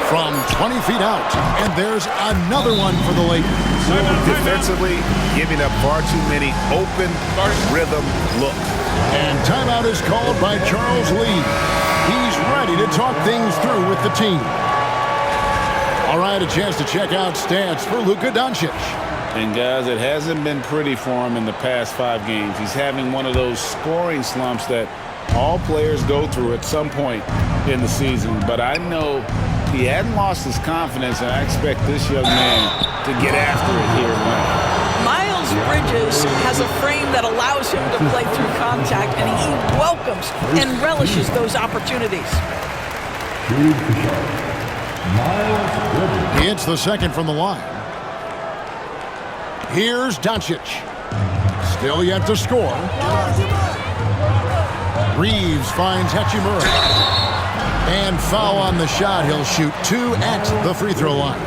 from 20 feet out. And there's another one for the Lakers. Defensively, giving up far too many open rhythm looks. And timeout is called by Charles Lee. He's ready to talk things through with the team. All right, a chance to check out stats for Luka Doncic. And guys, it hasn't been pretty for him in the past 5 games. He's having one of those scoring slumps that all players go through at some point in the season. But I know he hadn't lost his confidence, and I expect this young man to get after it here tonight. Miles Bridges has a frame that allows him to play through contact, and he welcomes and relishes those opportunities. He hits the second from the line. Here's Doncic. Still yet to score. Reeves finds Hachimura. And foul on the shot. He'll shoot 2 at the free throw line.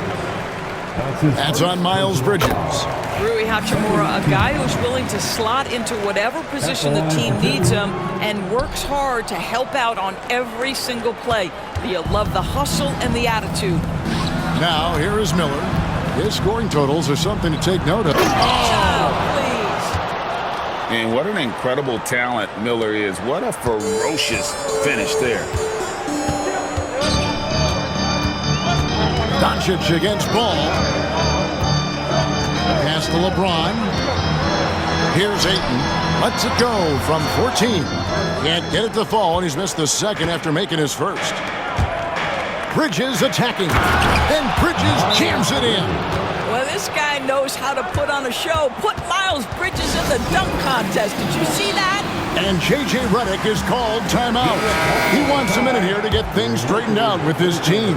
That's on Miles Bridges. Rui Hachimura, a guy who's willing to slot into whatever position the team needs him and works hard to help out on every single play. You love the hustle and the attitude. Now, here is Miller. His scoring totals are something to take note of. Oh, please. And what an incredible talent Miller is. What a ferocious finish there. Doncic against Ball. Pass to LeBron. Here's Ayton. Lets it go from 14. Can't get it to fall, and he's missed the second after making his first. Bridges attacking. And Bridges jams it in. Well, this guy knows how to put on a show. Put Miles Bridges in the dunk contest. Did you see that? And J.J. Redick is called timeout. He wants a minute here to get things straightened out with his team.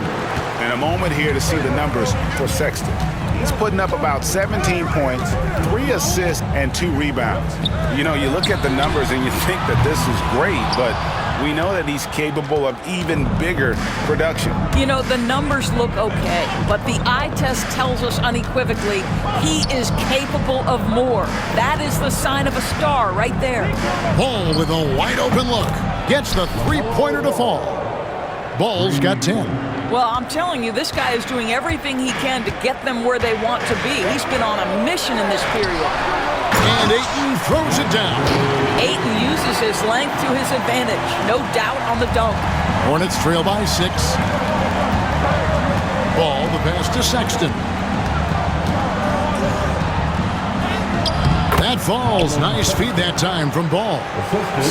And a moment here to see the numbers for Sexton. He's putting up about 17 points, 3 assists, and 2 rebounds. You know, you look at the numbers and you think that this is great, but we know that he's capable of even bigger production. You know, the numbers look okay, but the eye test tells us unequivocally he is capable of more. That is the sign of a star right there. Ball with a wide open look. Gets the three-pointer to fall. Ball's got 10. Well, I'm telling you, this guy is doing everything he can to get them where they want to be. He's been on a mission in this period. And Ayton throws it down. Ayton uses his length to his advantage. No doubt on the dunk. Hornets trail by 6. Ball, the pass to Sexton. That falls. Nice feed that time from Ball.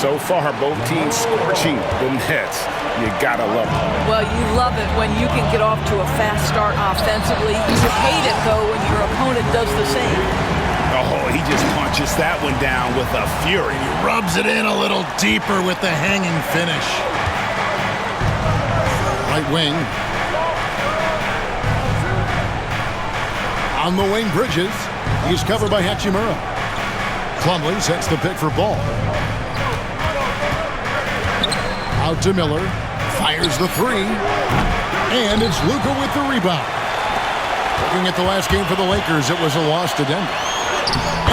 So far, both teams scorching the Nets. You gotta love it. Well, you love it when you can get off to a fast start offensively. You hate it, though, when your opponent does the same. Oh, he just punches that one down with a fury. He rubs it in a little deeper with the hanging finish. Right wing. On the wing, Bridges. He's covered by Hachimura. Plumlee sets the pick for Ball. Out to Miller. Fires the 3. And it's Luka with the rebound. Looking at the last game for the Lakers, it was a loss to Denver.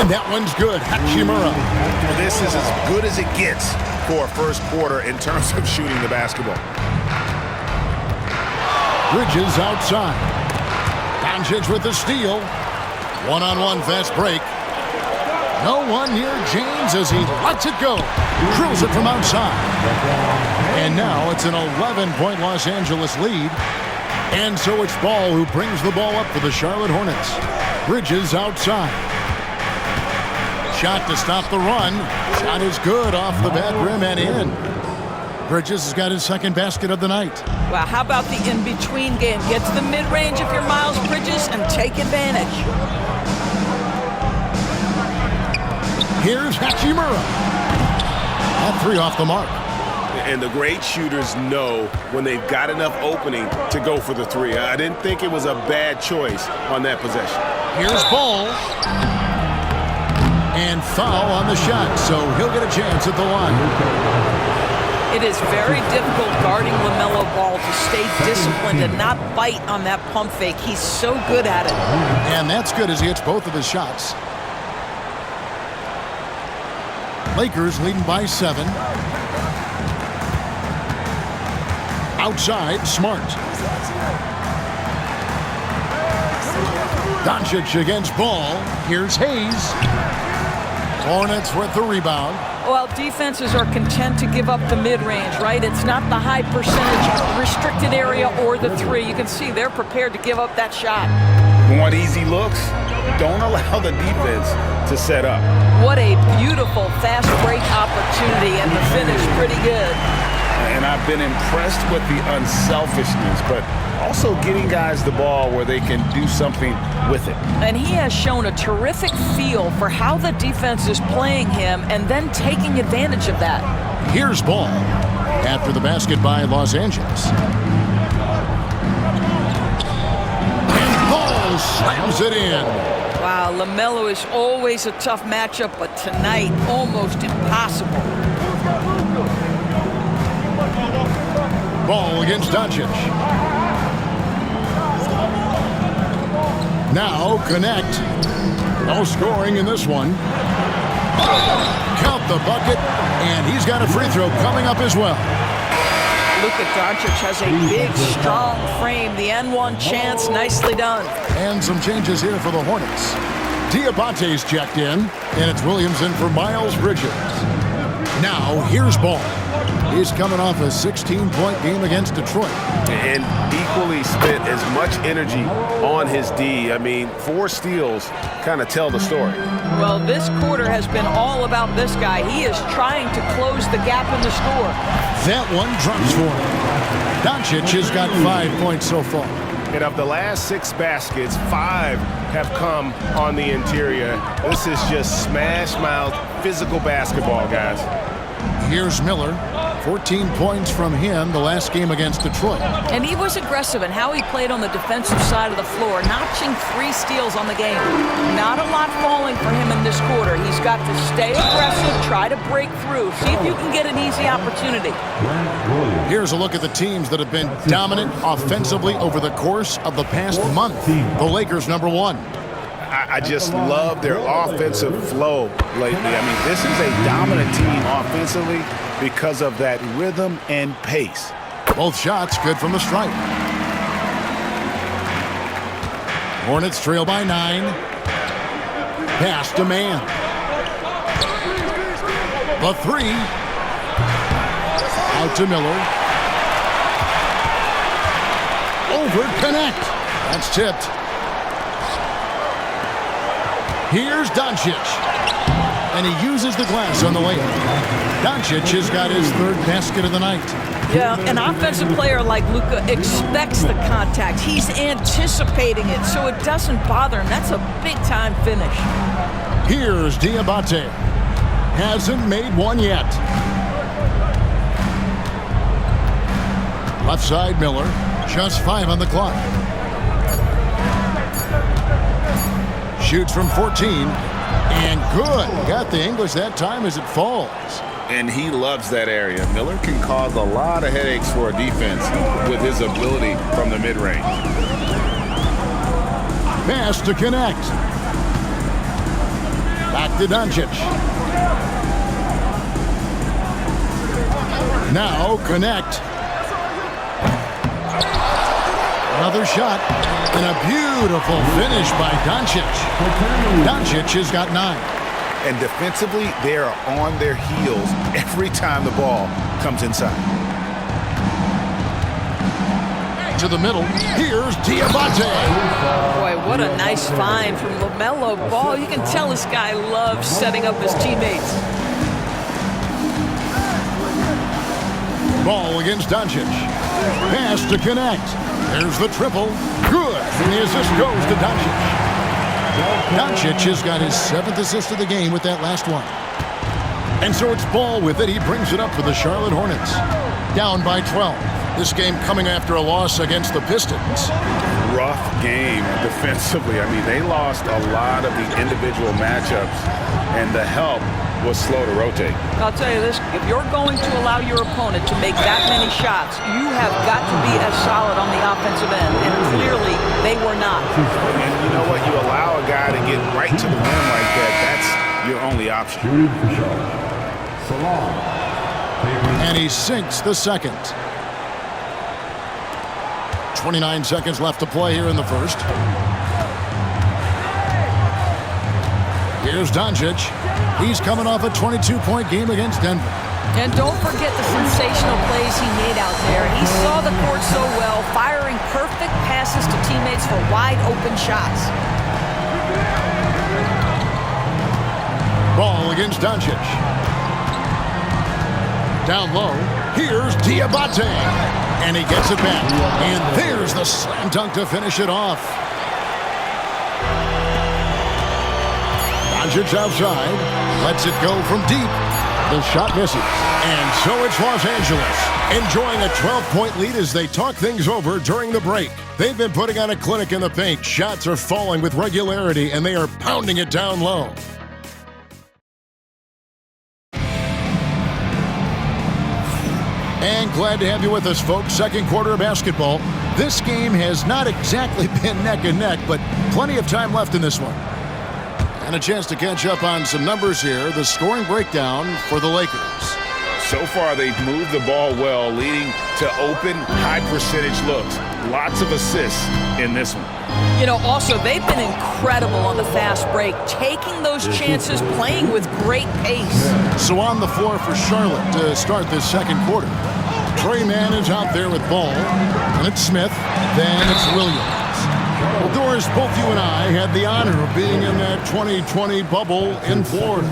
And that one's good. Hachimura. Well, this is as good as it gets for a first quarter in terms of shooting the basketball. Bridges outside. Doncic with the steal. One-on-one fast break. No one near James as he lets it go. Drills it from outside. And now it's an 11-point Los Angeles lead. And so it's Ball who brings the ball up for the Charlotte Hornets. Bridges outside. Shot to stop the run. Shot is good off the bad rim and in. Bridges has got his second basket of the night. Well, how about the in-between game? Get to the mid-range if you're Miles Bridges and take advantage. Here's Hachimura. That 3 off the mark. And the great shooters know when they've got enough opening to go for the 3. I didn't think it was a bad choice on that possession. Here's Ball. And foul on the shot, so he'll get a chance at the line. It is very difficult guarding LaMelo Ball to stay disciplined and not bite on that pump fake. He's so good at it. And that's good as he hits both of his shots. Lakers leading by 7. Outside, Smart. Doncic against Ball. Here's Hayes. Hornets with the rebound. Well, defenses are content to give up the mid-range, right? It's not the high percentage restricted area or the three. You can see they're prepared to give up that shot. Want easy looks? Don't allow the defense to set up. What a beautiful fast break opportunity, and the finish pretty good. And I've been impressed with the unselfishness, but also getting guys the ball where they can do something with it. And he has shown a terrific feel for how the defense is playing him and then taking advantage of that. Here's Ball after the basket by Los Angeles. And Ball slams it in. Wow, LaMelo is always a tough matchup, but tonight almost impossible. Ball against Doncic. Now connect. No scoring in this one. Count the bucket, and he's got a free throw coming up as well. Luka Doncic has a big, strong frame. The N1 chance, nicely done. And some changes here for the Hornets. Diabate's checked in, and it's Williams in for Miles Bridges. Now here's Ball. He's coming off a 16-point game against Detroit. And equally spent as much energy on his D. I mean, 4 steals kind of tell the story. Well, this quarter has been all about this guy. He is trying to close the gap in the score. That one drops for him. Doncic has got 5 points so far. And of the last 6 baskets, 5 have come on the interior. This is just smash-mouth physical basketball, guys. Here's Miller. 14 points from him the last game against Detroit. And he was aggressive in how he played on the defensive side of the floor, notching 3 steals on the game. Not a lot falling for him in this quarter. He's got to stay aggressive, try to break through, see if you can get an easy opportunity. Here's a look at the teams that have been dominant offensively over the course of the past month. The Lakers, number 1. I just love their offensive flow lately. I mean, this is a dominant team offensively because of that rhythm and pace. Both shots good from the stripe. Hornets trail by 9. Pass to man. The 3. Out to Miller. Over connect. That's tipped. Here's Doncic. And he uses the glass on the layup. Doncic has got his 3rd basket of the night. Yeah, an offensive player like Luka expects the contact. He's anticipating it, so it doesn't bother him. That's a big-time finish. Here's Diabate. Hasn't made one yet. Left side, Miller. Just 5 on the clock. Shoots from 14. And good. Got the English that time as it falls. And he loves that area. Miller can cause a lot of headaches for a defense with his ability from the mid-range. Pass to connect. Back to Doncic. Now connect. Another shot. And a beautiful finish by Doncic. Doncic has got 9. And defensively, they are on their heels every time the ball comes inside. To the middle. Here's Diabate. Boy, what a nice find from LaMelo Ball. You can tell this guy loves setting up his teammates. Ball against Doncic. Pass to connect. There's the triple. Good. And the assist goes to Doncic. Doncic has got his 7th assist of the game with that last one. And so it's Ball with it. He brings it up for the Charlotte Hornets. Down by 12. This game coming after a loss against the Pistons. Rough game defensively. I mean, they lost a lot of the individual matchups, and the help was slow to rotate. I'll tell you this, if you're going to allow your opponent to make that many shots, you have got to be as solid on the offensive end, and clearly they were not. And you know what? You allow a guy to get right to the rim like that, that's your only option. And he sinks the second. 29 seconds left to play here in the first. Here's Doncic. He's coming off a 22-point game against Denver. And don't forget the sensational plays he made out there. He saw the court so well, firing perfect passes to teammates for wide-open shots. Ball against Doncic. Down low, here's Diabate. And he gets it back. And there's the slam dunk to finish it off. Doncic outside, lets it go from deep. The shot misses. And so it's Los Angeles, enjoying a 12-point lead as they talk things over during the break. They've been putting on a clinic in the paint. Shots are falling with regularity, and they are pounding it down low. And glad to have you with us, folks. Second quarter of basketball. This game has not exactly been neck and neck, but plenty of time left in this one. And a chance to catch up on some numbers here. The scoring breakdown for the Lakers. So far, they've moved the ball well, leading to open, high-percentage looks. Lots of assists in this one. You know, also, they've been incredible on the fast break, taking those chances, playing with great pace. So on the floor for Charlotte to start this second quarter. Trey Mann is out there with ball. And it's Smith. Then it's Williams. Well, Doris, both you and I had the honor of being in that 2020 bubble in Florida.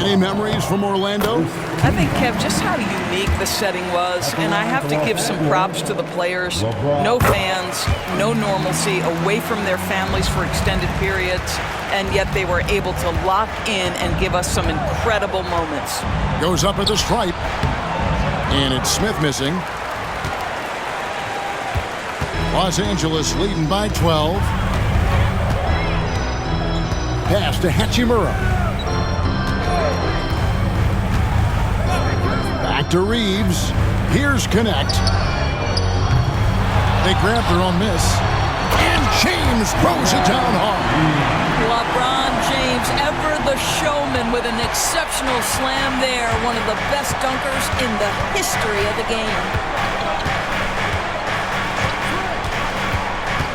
Any memories from Orlando? I think, Kev, just how unique the setting was, and I have to give some props to the players. No fans, no normalcy, away from their families for extended periods, and yet they were able to lock in and give us some incredible moments. Goes up at the stripe, and it's Smith missing. Los Angeles leading by 12. Pass to Hachimura. Back to Reeves. Here's Connect. They grab their own miss. And James throws it down hard. LeBron James, ever the showman, with an exceptional slam there. One of the best dunkers in the history of the game.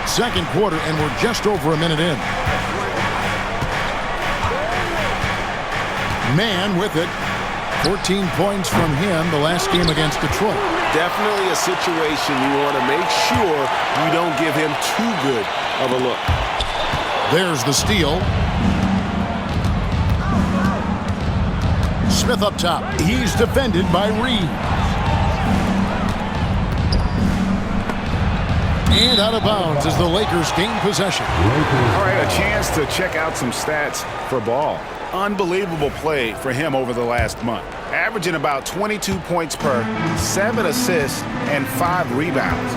Second quarter, and we're just over a minute in. Mann with it. 14 points from him the last game against Detroit. Definitely a situation you want to make sure you don't give him too good of a look. There's the steal. Smith up top. He's defended by Reeves. And out of bounds as the Lakers gain possession. All right, a chance to check out some stats for Ball. Unbelievable play for him over the last month. Averaging about 22 points per, 7 assists, and 5 rebounds.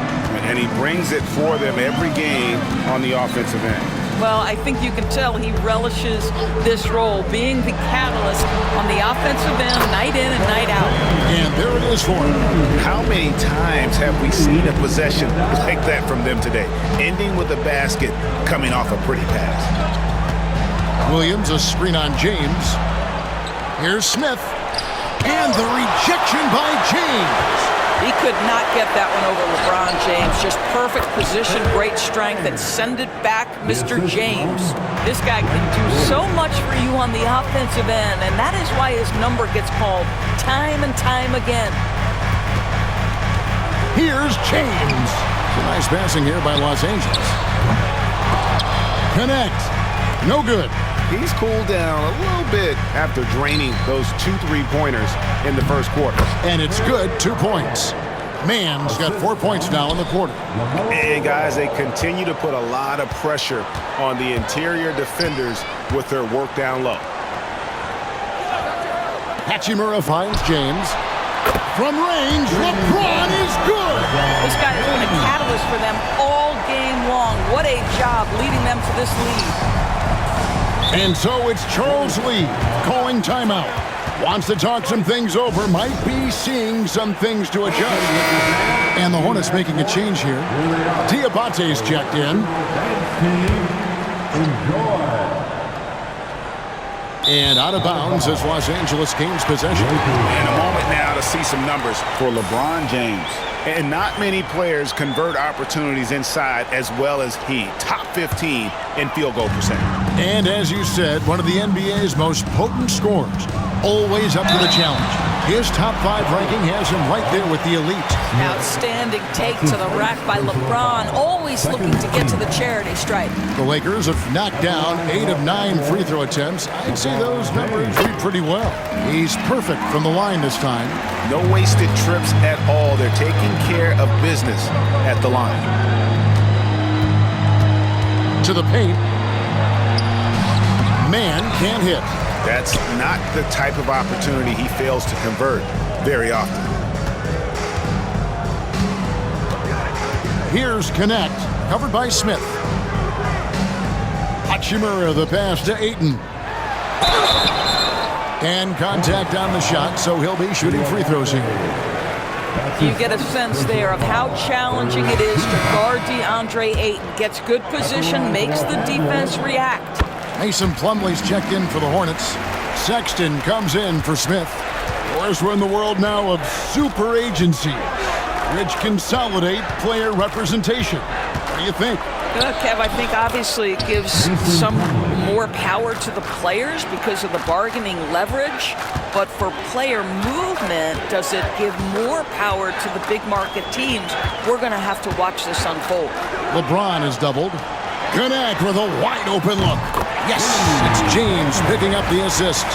And he brings it for them every game on the offensive end. Well, I think you can tell he relishes this role, being the catalyst on the offensive end, night in and night out. And there it is for him. How many times have we seen a possession like that from them today? Ending with a basket, coming off a pretty pass. Williams, a screen on James. Here's Smith. And the rejection by James. He could not get that one over LeBron James. Just perfect position, great strength, and send it back, Mr. James. This guy can do so much for you on the offensive end, and that is why his number gets called time and time again. Here's James. Some nice passing here by Los Angeles. Connect. No good. He's cooled down a little bit after draining those 2 3-pointers in the first quarter. And it's good, 2 points. Mann's got 4 points now in the quarter. And guys, they continue to put a lot of pressure on the interior defenders with their work down low. Hachimura finds James. From range, LeBron is good. This guy has been a catalyst for them all game long. What a job leading them to this lead. And so it's Charles Lee calling timeout. Wants to talk some things over. Might be seeing some things to adjust. And the Hornets making a change here. Diabate's checked in. And out of bounds as Los Angeles gains possession. And a moment now to see some numbers. For LeBron James. And not many players convert opportunities inside as well as he. Top 15 in field goal percentage. And as you said, one of the NBA's most potent scorers. Always up to the challenge. His top 5 ranking has him right there with the elite. Outstanding take to the rack by LeBron. Always looking to get to the charity stripe. The Lakers have knocked down 8 of 9 free throw attempts. I'd say those numbers read pretty well. He's perfect from the line this time. No wasted trips at all. They're taking care of business at the line. To the paint. Man can't hit. That's not the type of opportunity he fails to convert very often. Here's Connect, covered by Smith. Hachimura the pass to Ayton. And contact on the shot, so he'll be shooting free throws here. You get a sense there of how challenging it is to guard DeAndre Ayton. Gets good position, makes the defense react. Mason Plumlee's checked in for the Hornets. Sexton comes in for Smith. Of course, we're in the world now of super agencies, which consolidate player representation. What do you think? Kev, I think obviously it gives some more power to the players because of the bargaining leverage. But for player movement, does it give more power to the big market teams? We're going to have to watch this unfold. LeBron is doubled. Connect with a wide open look. Yes, it's James picking up the assist.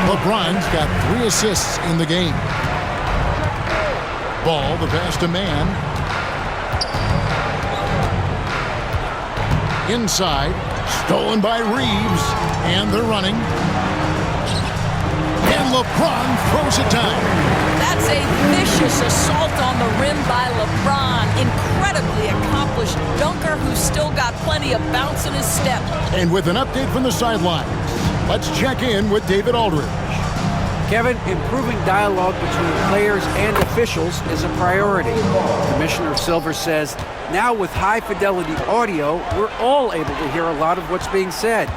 LeBron's got 3 assists in the game. Ball, the pass to Man. Inside, stolen by Reeves, and they're running. And LeBron throws it down. That's a vicious assault on the rim by LeBron. Incredibly accomplished dunker who's still got plenty of bounce in his step. And with an update from the sidelines, let's check in with David Aldridge. Kevin, improving dialogue between players and officials is a priority. Commissioner Silver says, now with high-fidelity audio, we're all able to hear a lot of what's being said.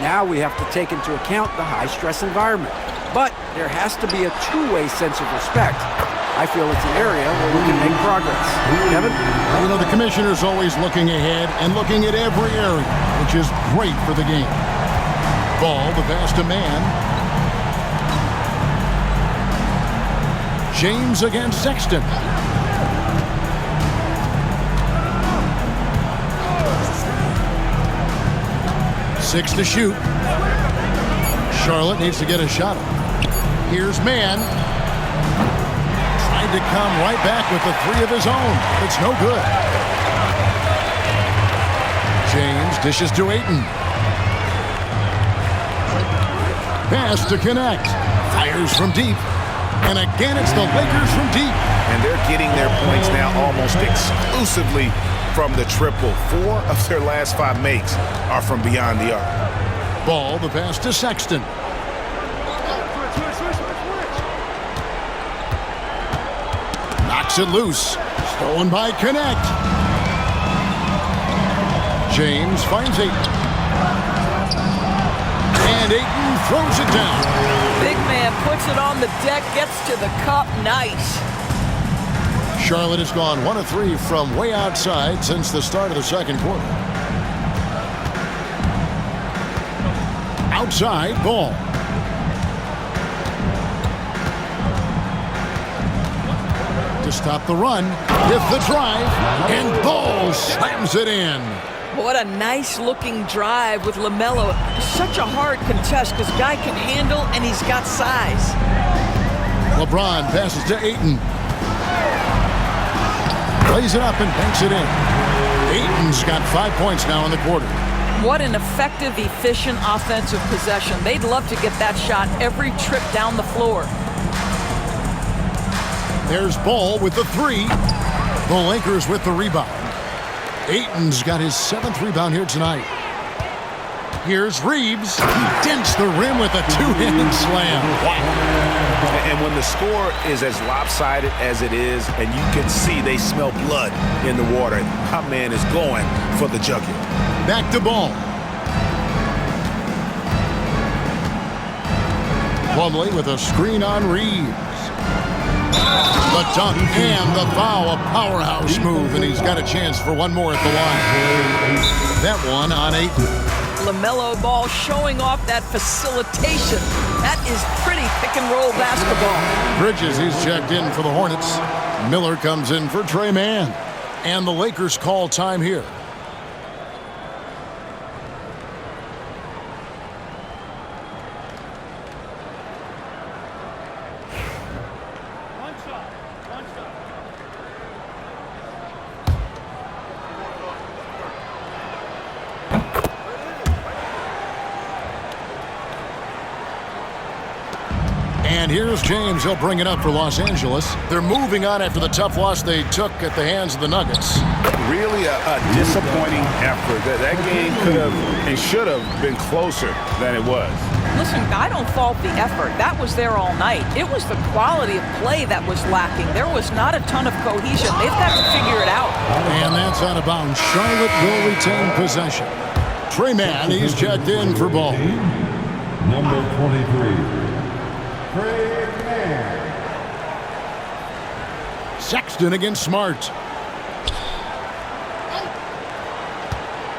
Now we have to take into account the high-stress environment. But there has to be a two-way sense of respect. I feel it's an area where we can make progress. Kevin? You know, the commissioner's always looking ahead and looking at every area, which is great for the game. Ball, the pass to Man. James against Sexton. Six to shoot. Charlotte needs to get a shot up. Here's Man. Tried to come right back with the 3 of his own. It's no good. James dishes to Ayton. Pass to Connect. Fires from deep. And again, it's the Lakers from deep. And they're getting their points now almost exclusively from the triple. 4 of their last 5 makes are from beyond the arc. Ball, the pass to Sexton. Knocks it loose. Stolen by Connect. James finds Ayton. And Ayton throws it down. Big man puts it on the deck, gets to the cup. Nice. Charlotte has gone 1 of 3 from way outside since the start of the second quarter. Outside, Ball. To stop the run, with the drive, and Ball slams it in. What a nice-looking drive with LaMelo. Such a hard contest because guy can handle and he's got size. LeBron passes to Ayton. Plays it up and banks it in. Ayton's got 5 points now in the quarter. What an effective, efficient offensive possession. They'd love to get that shot every trip down the floor. There's Ball with the 3. The Lakers with the rebound. Ayton's got his 7th rebound here tonight. Here's Reeves. He dents the rim with a 2-handed slam. Wow. And when the score is as lopsided as it is, and you can see they smell blood in the water, my man is going for the jugular. Back to Ball. Plumlee with a screen on Reeves. The dunk and the foul, a powerhouse move, and he's got a chance for one more at the line. That one on 8. LaMelo Ball showing off that facilitation. That is pretty pick-and-roll basketball. Bridges, he's checked in for the Hornets. Miller comes in for Trey Mann. And the Lakers call time here. And here's James. He'll bring it up for Los Angeles. They're moving on after the tough loss they took at the hands of the Nuggets. Really a disappointing effort. That game could have and should have been closer than it was. Listen, I don't fault the effort. That was there all night. It was the quality of play that was lacking. There was not a ton of cohesion. They've got to figure it out. And that's out of bounds. Charlotte will retain possession. Trey Mann, he's checked in for Ball. Number 23. Trey Mann. Sexton against Smart.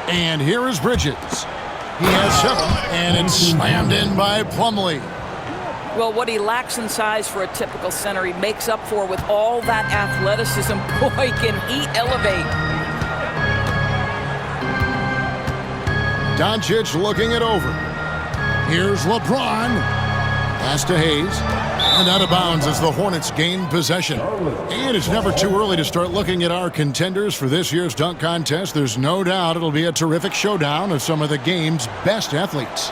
And here is Bridges. He has 7, and it's slammed in by Plumlee. Well, what he lacks in size for a typical center, he makes up for with all that athleticism. Boy, can he elevate. Doncic looking it over. Here's LeBron. Pass to Hayes. And out of bounds as the Hornets gain possession. And it's never too early to start looking at our contenders for this year's dunk contest. There's no doubt it'll be a terrific showdown of some of the game's best athletes.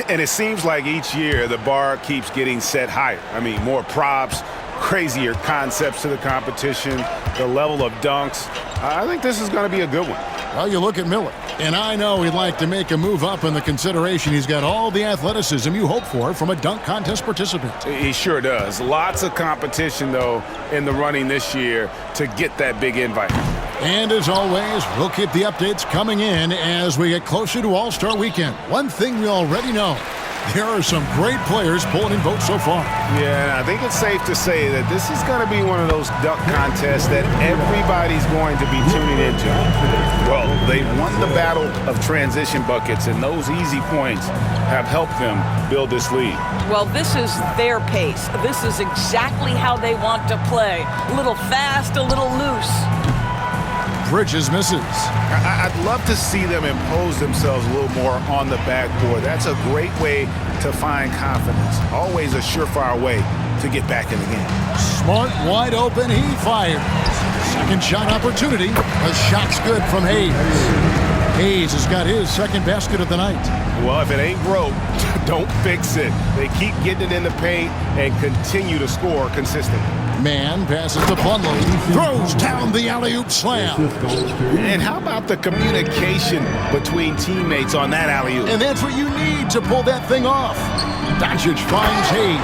And it seems like each year the bar keeps getting set higher. I mean, more props, crazier concepts to the competition, the level of dunks. I think this is going to be a good one. Well, you look at Miller, and I know he'd like to make a move up in the consideration. He's got all the athleticism you hope for from a dunk contest participant. He sure does. Lots of competition, though, in the running this year to get that big invite. And as always, we'll keep the updates coming in as we get closer to All-Star Weekend. One thing we already know, there are some great players pulling in votes so far. Yeah, I think it's safe to say that this is going to be one of those dunk contests that everybody's going to be tuning into. Well, they won the battle of transition buckets, and those easy points have helped them build this lead. Well, this is their pace. This is exactly how they want to play. A little fast, a little loose. Bridges misses. I'd love to see them impose themselves a little more on the backboard. That's a great way to find confidence. Always a surefire way to get back in the game. Smart, wide open, he fires. Second shot opportunity. The shot's good from Hayes. Hayes has got his second basket of the night. Well, if it ain't broke, don't fix it. They keep getting it in the paint and continue to score consistently. Mann passes to Plumlee, throws down the alley-oop slam. And how about the communication between teammates on that alley-oop? And that's what you need to pull that thing off. Doncic finds Hayes.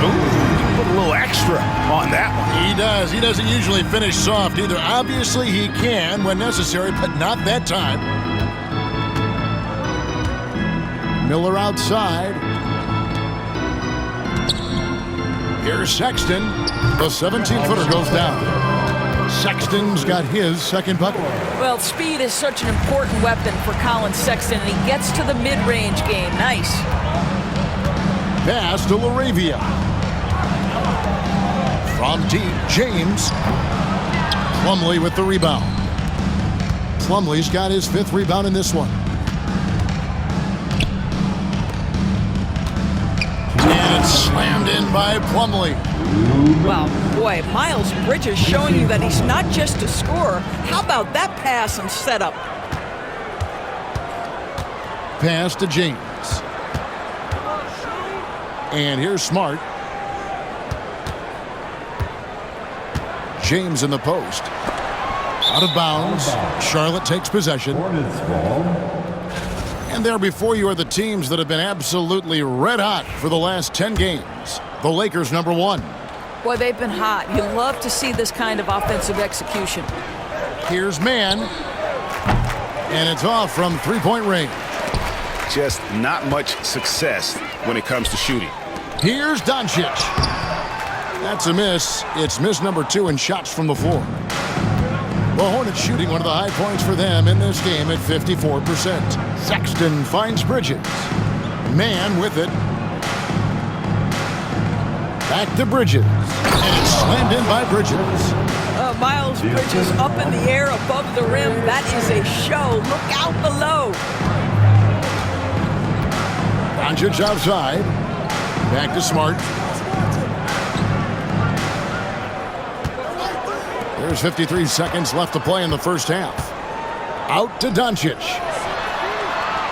Ooh, put a little extra on that one. He does. He doesn't usually finish soft either. Obviously, he can when necessary, but not that time. Miller outside. Here's Sexton. The 17-footer goes down. Sexton's got his second bucket. Well, speed is such an important weapon for Colin Sexton, and he gets to the mid-range game. Nice. Pass to LaRavia. From deep, James. Plumlee with the rebound. Plumlee's got his 5th rebound in this one. And it's slammed in by Plumlee. Wow, boy, Miles Bridges showing you that he's not just a scorer. How about that pass and setup? Pass to James. And here's Smart. James in the post. Out of bounds. Charlotte takes possession. Hornets ball. And there before you are the teams that have been absolutely red hot for the last 10 games. The Lakers, number 1. Boy, they've been hot. You love to see this kind of offensive execution. Here's Mann. And it's off from three-point range. Just not much success when it comes to shooting. Here's Doncic. That's a miss. It's miss number 2 in shots from the floor. The Hornets shooting one of the high points for them in this game at 54%. Sexton finds Bridges. Man with it. Back to Bridges. And it's slammed in by Bridges. Miles Bridges up in the air above the rim. That is a show. Look out below. Doncic outside. Back to Smart. There's 53 seconds left to play in the first half. Out to Doncic.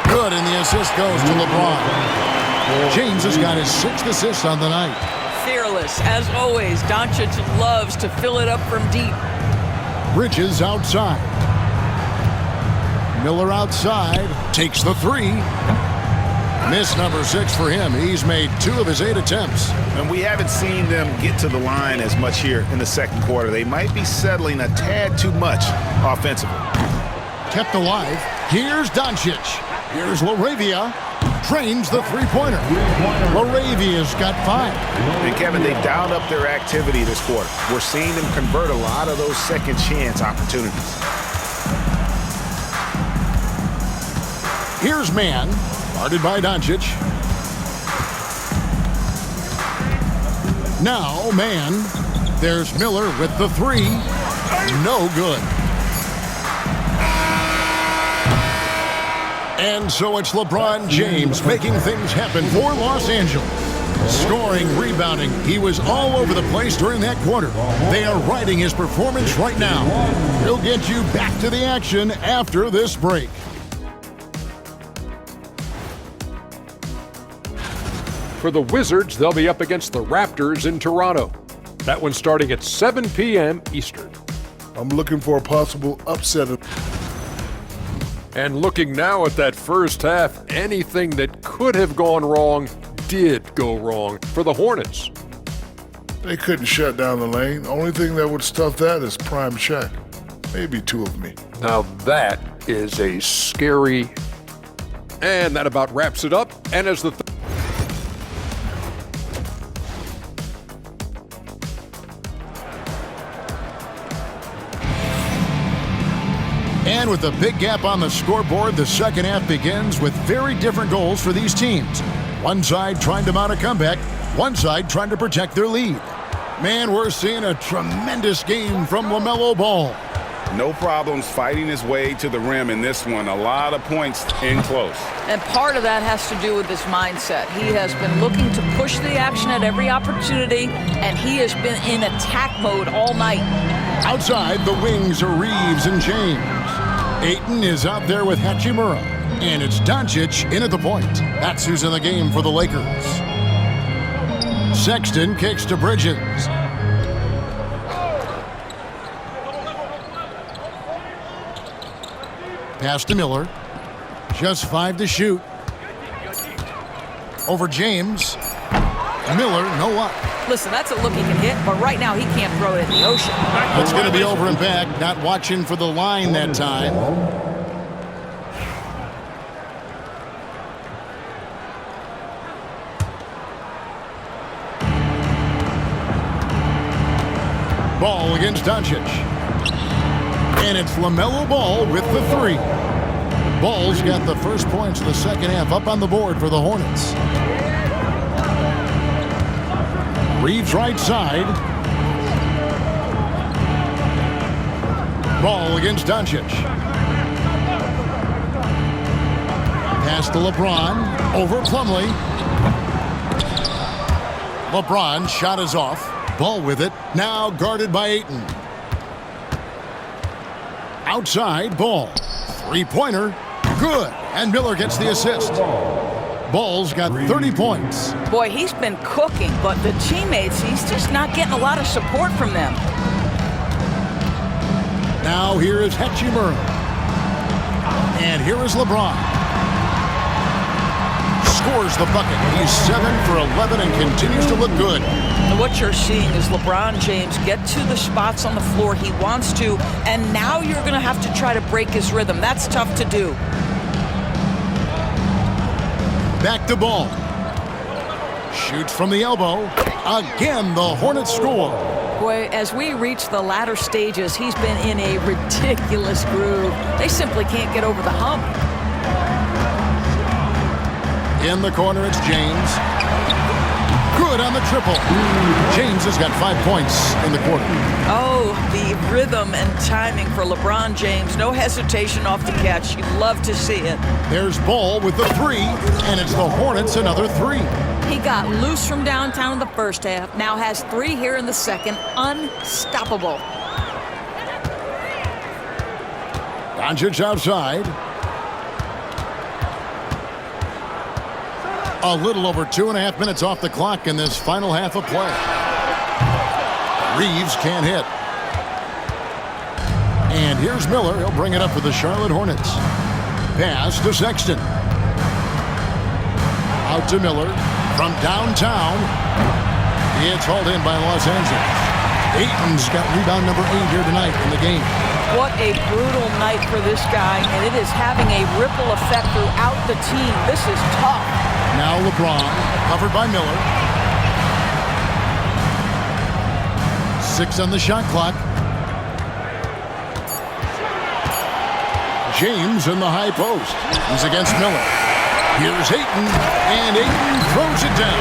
Good, and the assist goes to LeBron. James has got his 6th assist on the night. Fearless, as always. Doncic loves to fill it up from deep. Bridges outside. Miller outside. Takes the 3. Miss number 6 for him. He's made 2 of his 8 attempts. And we haven't seen them get to the line as much here in the second quarter. They might be settling a tad too much offensively. Kept alive. Here's Doncic. Here's LaRavia. Trains the three-pointer. LaRavia's got 5. And Kevin, they've dialed up their activity this quarter. We're seeing them convert a lot of those second chance opportunities. Here's Man. Guarded by Doncic. Now Man. There's Miller with the 3. No good. And so it's LeBron James making things happen for Los Angeles. Scoring, rebounding. He was all over the place during that quarter. They are riding his performance right now. We'll get you back to the action after this break. For the Wizards, they'll be up against the Raptors in Toronto. That one's starting at 7 p.m. Eastern. I'm looking for a possible upset. And looking now at that first half, anything that could have gone wrong did go wrong for the Hornets. They couldn't shut down the lane. Only thing that would stuff that is prime Shaq. Maybe 2 of me. Now that is a scary... And that about wraps it up. And as the... And with a big gap on the scoreboard, the second half begins with very different goals for these teams. One side trying to mount a comeback, one side trying to protect their lead. Man, we're seeing a tremendous game from LaMelo Ball. No problems fighting his way to the rim in this one. A lot of points in close. And part of that has to do with his mindset. He has been looking to push the action at every opportunity, and he has been in attack mode all night. Outside, the wings are Reeves and James. Ayton is out there with Hachimura. And it's Doncic in at the point. That's who's in the game for the Lakers. Sexton kicks to Bridges. Pass to Miller. Just 5 to shoot. Over James. Miller, no luck. Listen, that's a look he can hit, but right now he can't throw it in the ocean. It's going to be over and back. Not watching for the line that time. Ball against Doncic. And it's LaMelo Ball with the 3. Ball's got the first points of the second half up on the board for the Hornets. Reeves right side. Ball against Doncic. Pass to LeBron. Over Plumlee. LeBron shot is off. Ball with it. Now guarded by Ayton. Outside, Ball. Three-pointer. Good. And Miller gets the assist. Ball's got 30 points. Boy, he's been cooking, but the teammates, he's just not getting a lot of support from them. Now here is Hachimura. And here is LeBron. Scores the bucket. He's 7 for 11 and continues to look good. And what you're seeing is LeBron James get to the spots on the floor he wants to, and now you're going to have to try to break his rhythm. That's tough to do. Back to Ball. Shoots from the elbow. Again, the Hornets score. Boy, as we reach the latter stages, he's been in a ridiculous groove. They simply can't get over the hump. In the corner, it's James. Good on the triple. James has got 5 points in the quarter. Oh, the rhythm and timing for LeBron James. No hesitation off the catch. You love to see it. There's Ball with the 3, and it's the Hornets another 3. He got loose from downtown in the first half. Now has 3 here in the second. Unstoppable. Doncic outside. A little over 2.5 minutes off the clock in this final half of play. Reeves can't hit. And here's Miller. He'll bring it up for the Charlotte Hornets. Pass to Sexton. Out to Miller from downtown. It's hauled in by Los Angeles. Ayton's got rebound number 8 here tonight in the game. What a brutal night for this guy, and it is having a ripple effect throughout the team. This is tough. Now LeBron, covered by Miller. 6 on the shot clock. James in the high post. He's against Miller. Here's Ayton, and Ayton throws it down.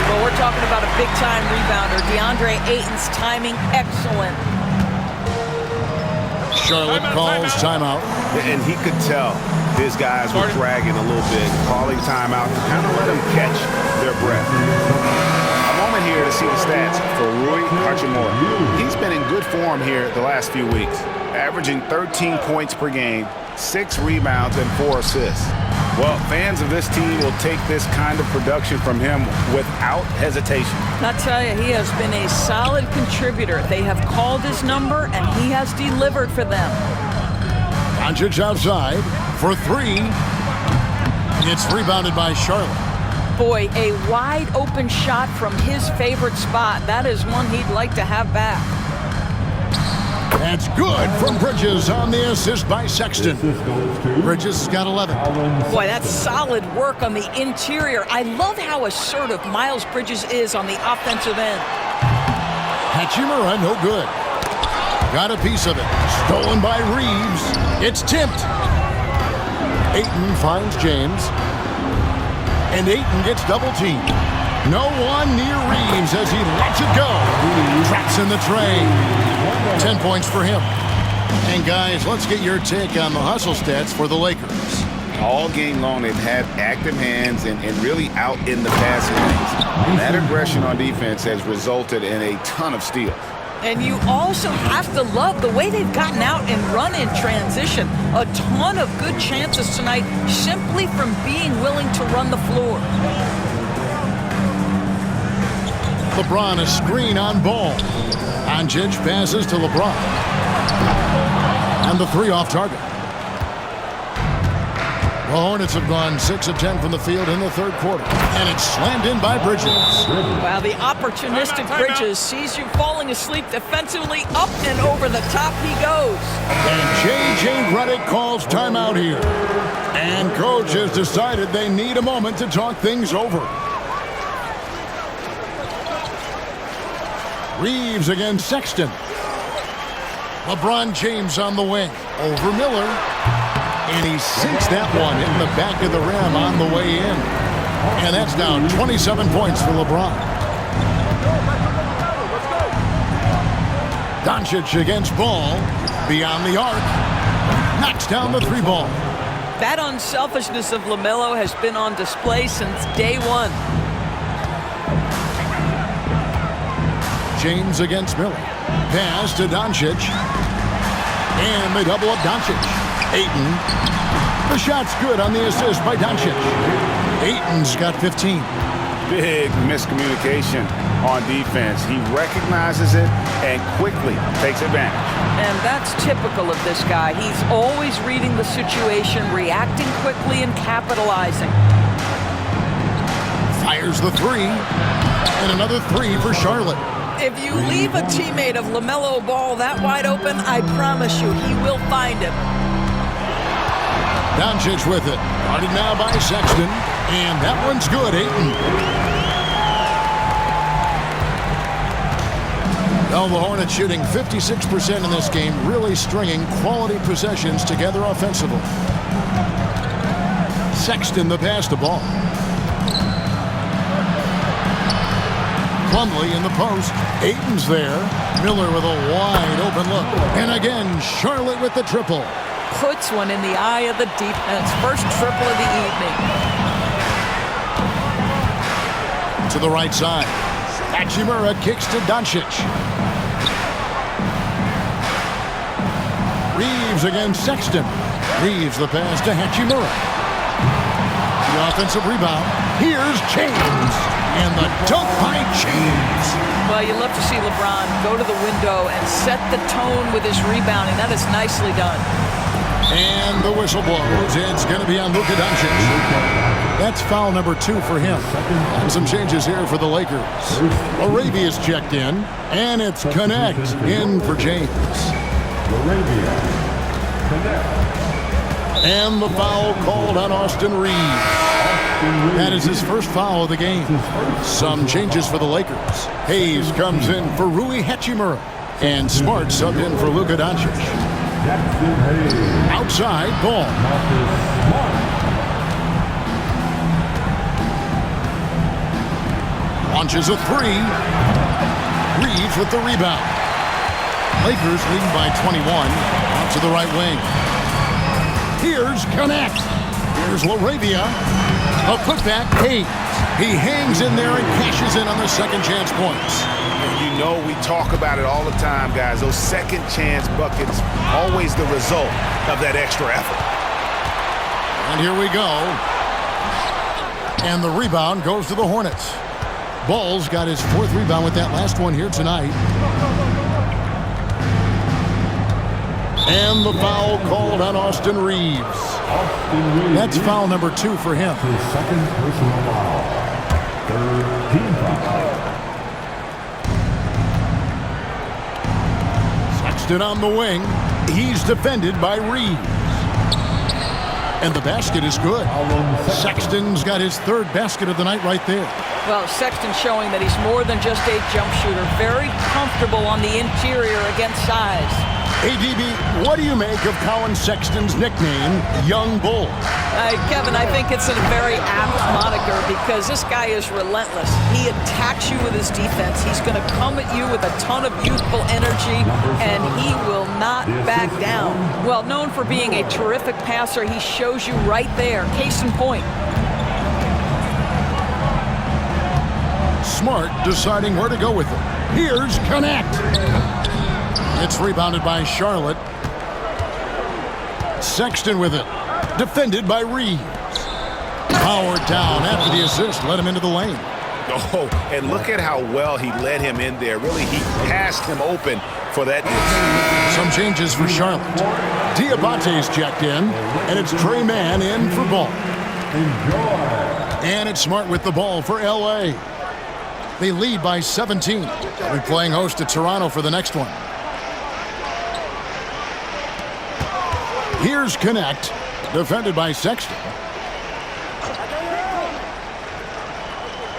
Well, we're talking about a big-time rebounder. DeAndre Ayton's timing, excellent. Charlotte calls timeout. And he could tell his guys were dragging a little bit, calling timeout to kind of let them catch their breath. A moment here to see the stats for Rui Hachimura. He's been in good form here the last few weeks, averaging 13 points per game, 6 rebounds, and 4 assists. Well, fans of this team will take this kind of production from him without hesitation. I tell you, he has been a solid contributor. They have called his number, and he has delivered for them. Doncic outside for 3. It's rebounded by Charlotte. Boy, a wide open shot from his favorite spot. That is one he'd like to have back. That's good from Bridges on the assist by Sexton. Bridges has got 11. Boy, that's solid work on the interior. I love how assertive Miles Bridges is on the offensive end. Hachimura, no good. Got a piece of it. Stolen by Reeves. It's tipped. Ayton finds James. And Ayton gets double-teamed. No one near Reeves as he lets it go. Traps in the tray. 10 points for him. And guys, let's get your take on the hustle stats for the Lakers. All game long, they've had active hands and really out in the passing lanes. And that aggression on defense has resulted in a ton of steals. And you also have to love the way they've gotten out and run in transition. A ton of good chances tonight simply from being willing to run the floor. LeBron a screen on Ball. Doncic passes to LeBron. And the 3 off target. The Hornets have gone 6 of 10 from the field in the third quarter. And it's slammed in by Bridges. Wow, the opportunistic Bridges sees you falling asleep defensively. Up and over the top he goes. And J.J. Redick calls timeout here. And coach has decided they need a moment to talk things over. Reeves against Sexton. LeBron James on the wing. Over Miller. And he sinks that one in the back of the rim on the way in. And that's now 27 points for LeBron. Doncic against Ball. Beyond the arc. Knocks down the 3 ball. That unselfishness of LaMelo has been on display since day one. James against Miller. Pass to Doncic. And they double up Doncic. Ayton. The shot's good on the assist by Doncic. Ayton's got 15. Big miscommunication on defense. He recognizes it and quickly takes advantage. And that's typical of this guy. He's always reading the situation, reacting quickly, and capitalizing. Fires the 3. And another 3 for Charlotte. If you leave a teammate of LaMelo Ball that wide open, I promise you he will find it. Doncic with it. Guarded now by Sexton. And that one's good, Ayton. Well, the Hornets shooting 56% in this game, really stringing quality possessions together offensively. Sexton the pass to Ball. Plumlee in the post. Ayton's there. Miller with a wide open look. And again, Charlotte with the triple. Puts one in the eye of the defense. First triple of the evening. To the right side. Hachimura kicks to Doncic. Reeves against Sexton. Reeves the pass to Hachimura. The offensive rebound. Here's James. And the dunk by James. Well, you love to see LeBron go to the window and set the tone with his rebounding. That is nicely done. And the whistle blows. It's going to be on Luka Doncic. That's foul number 2 for him. And some changes here for the Lakers. Arabia's checked in. And it's Connect in for James. And the foul called on Austin Reeves. That is his first foul of the game. Some changes for the Lakers. Hayes comes in for Rui Hachimura. And Smart subbed in for Luka Doncic. Outside, Ball. Launches a 3. Reeves with the rebound. Lakers leading by 21. Out to the right wing. Here's Connect. Here's LaRavia. A putback, Hayes. He hangs in there and cashes in on the second chance points. You know we talk about it all the time, guys. Those second chance buckets, always the result of that extra effort. And here we go. And the rebound goes to the Hornets. Ball's got his 4th rebound with that last one here tonight. And the foul called on Austin Reeves. That's foul number 2 for him. His second personal foul. 3rd team foul. Sexton on the wing. He's defended by Reeves. And the basket is good. Sexton's got his 3rd basket of the night right there. Well, Sexton showing that he's more than just a jump shooter. Very comfortable on the interior against size. Hey, DB, what do you make of Colin Sexton's nickname, Young Bull? Kevin, I think it's a very apt moniker because this guy is relentless. He attacks you with his defense. He's going to come at you with a ton of youthful energy, and he will not back down. Well, known for being a terrific passer, he shows you right there. Case in point. Smart deciding where to go with it. Here's Connect. It's rebounded by Charlotte. Sexton with it. Defended by Reeves. Powered down after the assist. Let him into the lane. Oh, and look at how well he led him in there. Really, he passed him open for that. Some changes for Charlotte. Diabate's checked in. And it's Trey Mann in for Ball. And it's Smart with the ball for LA. They lead by 17. They'll be playing host to Toronto for the next one. Here's Connect, defended by Sexton.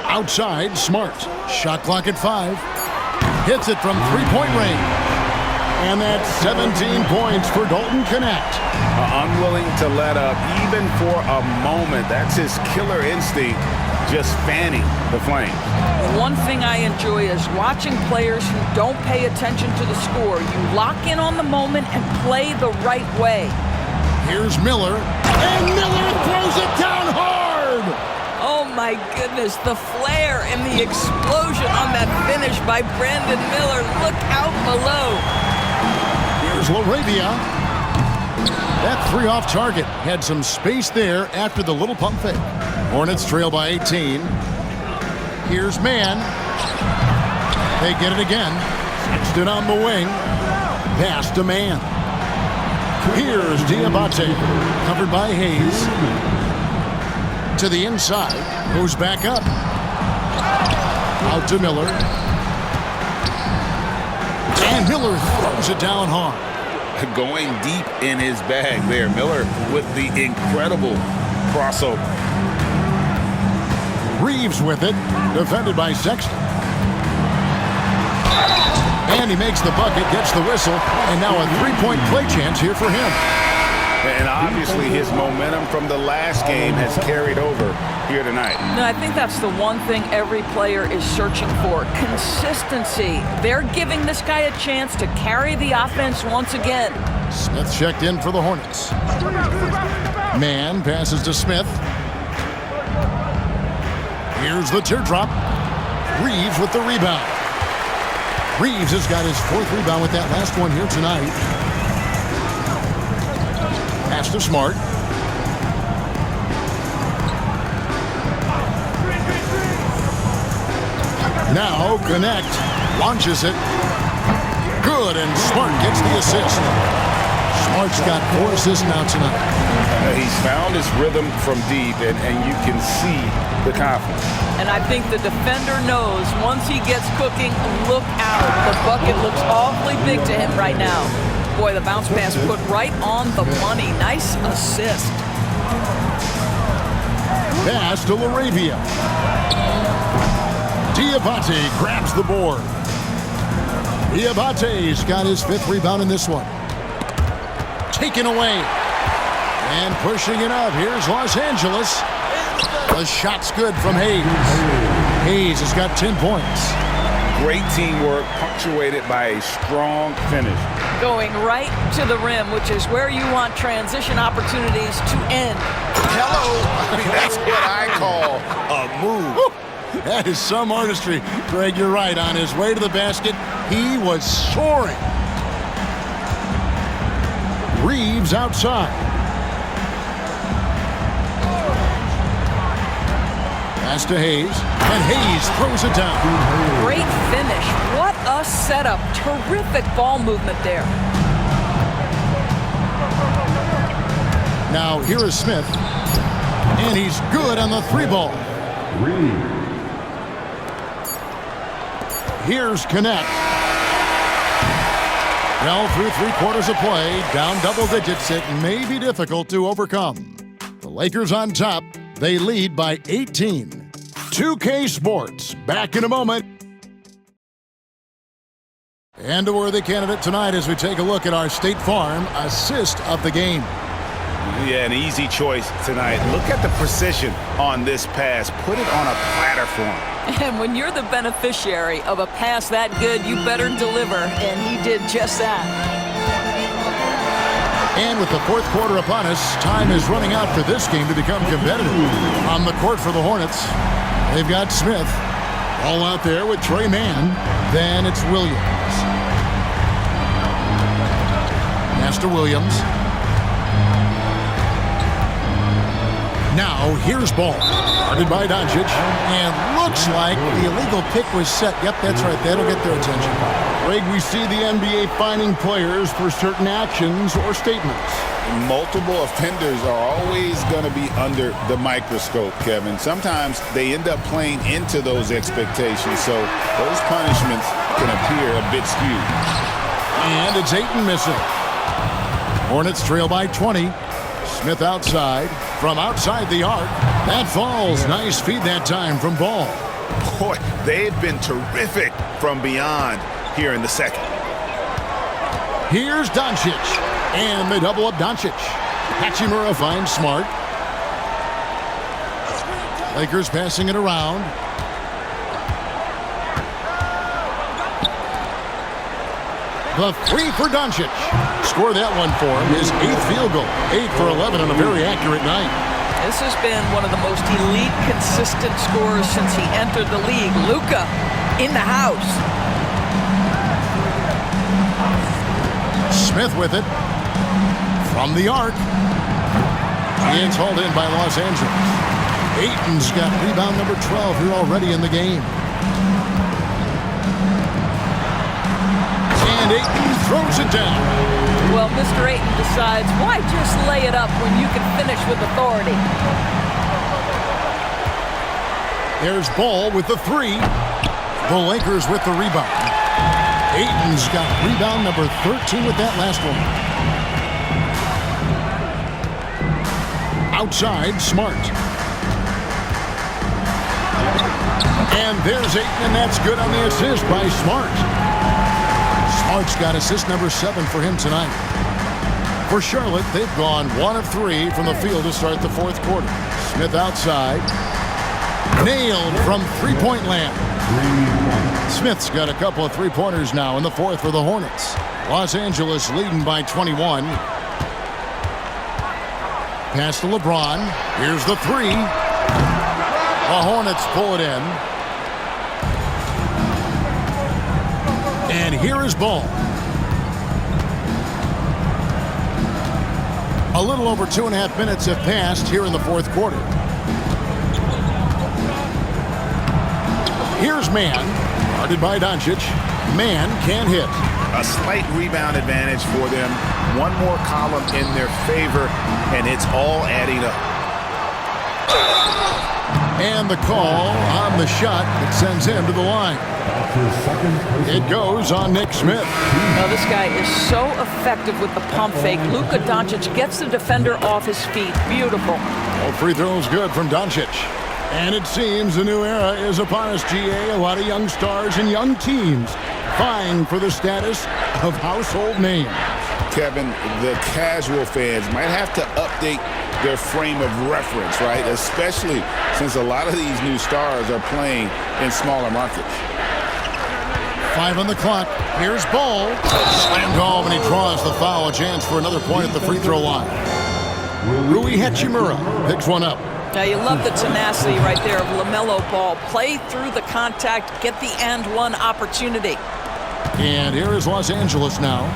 Outside, Smart. Shot clock at 5. Hits it from three-point range. And that's 17 points for Dalton Connect. Unwilling to let up even for a moment. That's his killer instinct, just fanning the flame. One thing I enjoy is watching players who don't pay attention to the score. You lock in on the moment and play the right way. Here's Miller, and Miller throws it down hard! Oh my goodness, the flare and the explosion on that finish by Brandon Miller. Look out below. Here's LaRavia. That 3 off target. Had some space there after the little pump fake. Hornets trail by 18. Here's Mann. They get it again. Sexton on the wing. Pass to Mann. Here's Diabate, covered by Hayes. To the inside, goes back up. Out to Miller. And Miller throws it down hard. Going deep in his bag there. Miller with the incredible crossover. Reeves with it, defended by Sexton. And he makes the bucket, gets the whistle, and now a three-point play chance here for him. And obviously his momentum from the last game has carried over here tonight. No, I think that's the one thing every player is searching for, consistency. They're giving this guy a chance to carry the offense once again. Smith checked in for the Hornets. Mann passes to Smith. Here's the teardrop. Reeves with the rebound. Reeves has got his fourth rebound with that last one here tonight. Pass to Smart. Now Connect launches it. Good, and Smart gets the assist. Smart's got 4 assists now tonight. He's found his rhythm from deep, and you can see the confidence. And I think the defender knows once he gets cooking, look out. The bucket looks awfully big to him right now. Boy, the bounce pass put right on the money. Nice assist. Pass to Laravia. Diabate grabs the board. Diabate's got his 5th rebound in this one. Taken away. And pushing it up. Here's Los Angeles. The shot's good from Hayes. Hayes has got 10 points. Great teamwork, punctuated by a strong finish. Going right to the rim, which is where you want transition opportunities to end. Hello. I mean, that's what I call a move. Woo! That is some artistry. Greg, you're right. On his way to the basket, he was soaring. Reeves outside. Pass to Hayes, and Hayes throws it down. Great finish. What a setup. Terrific ball movement there. Now here is Smith, and he's good on the 3-ball. Here's Connect. Well, through 3/4 of play, down double digits, it may be difficult to overcome. The Lakers on top. They lead by 18. 2K Sports, back in a moment. And a worthy candidate tonight as we take a look at our State Farm assist of the game. Yeah, an easy choice tonight. Look at the precision on this pass. Put it on a platter for him. And when you're the beneficiary of a pass that good, you better deliver, and he did just that. And with the 4th quarter upon us, time is running out for this game to become competitive. On the court for the Hornets, they've got Smith. All out there with Trey Mann. Then it's Williams. Master Williams. Now here's ball. Guarded by Doncic. And looks like the illegal pick was set. Yep, that's right. That'll get their attention. Greg, we see the NBA fining players for certain actions or statements. Multiple offenders are always going to be under the microscope, Kevin. Sometimes they end up playing into those expectations, so those punishments can appear a bit skewed. And it's Ayton missing. Hornets trail by 20. Smith outside. From outside the arc. That falls. Nice feed that time from Ball. Boy, they've been terrific from beyond here in the second. Here's Doncic. And they double up Doncic. Hachimura finds Smart. Lakers passing it around. The 3 for Doncic. Score that one for him. His 8th field goal. 8 for 11 on a very accurate night. This has been one of the most elite, consistent scorers since he entered the league. Luka in the house. Smith with it. From the arc. It's hauled in by Los Angeles. Ayton's got rebound number 12 here already in the game. And Ayton throws it down. Well, Mr. Ayton decides, why just lay it up when you can finish with authority? There's Ball with the 3. The Lakers with the rebound. Ayton's got rebound number 13 with that last one. Outside, Smart. And there's Ayton, and that's good on the assist by Smart. Smart's got assist number 7 for him tonight. For Charlotte, they've gone 1 of 3 from the field to start the fourth quarter. Smith outside. Nailed from three-point land. Smith's got a couple of three-pointers now in the fourth for the Hornets. Los Angeles leading by 21. Pass to LeBron. Here's the three. The Hornets pull it in. And here is Ball. A little over 2.5 minutes have passed here in the fourth quarter. Here's Mann, guarded by Doncic. Mann can't hit. A slight rebound advantage for them. One more column in their favor, and it's all adding up. And the call on the shot that sends him to the line. It goes on Nick Smith. Now this guy is so effective with the pump fake. Luka Doncic gets the defender off his feet. Beautiful. Well, free throws good from Doncic. And it seems a new era is upon us, GA. A lot of young stars and young teams vying for the status of household names. Kevin, the casual fans might have to update their frame of reference, right? Especially since a lot of these new stars are playing in smaller markets. 5 on the clock. Here's Ball. Slammed home, and he draws the foul. A chance for another point at the free throw line. Rui Hachimura picks one up. Now you love the tenacity right there of LaMelo Ball. Play through the contact, get the and one opportunity. And here is Los Angeles now.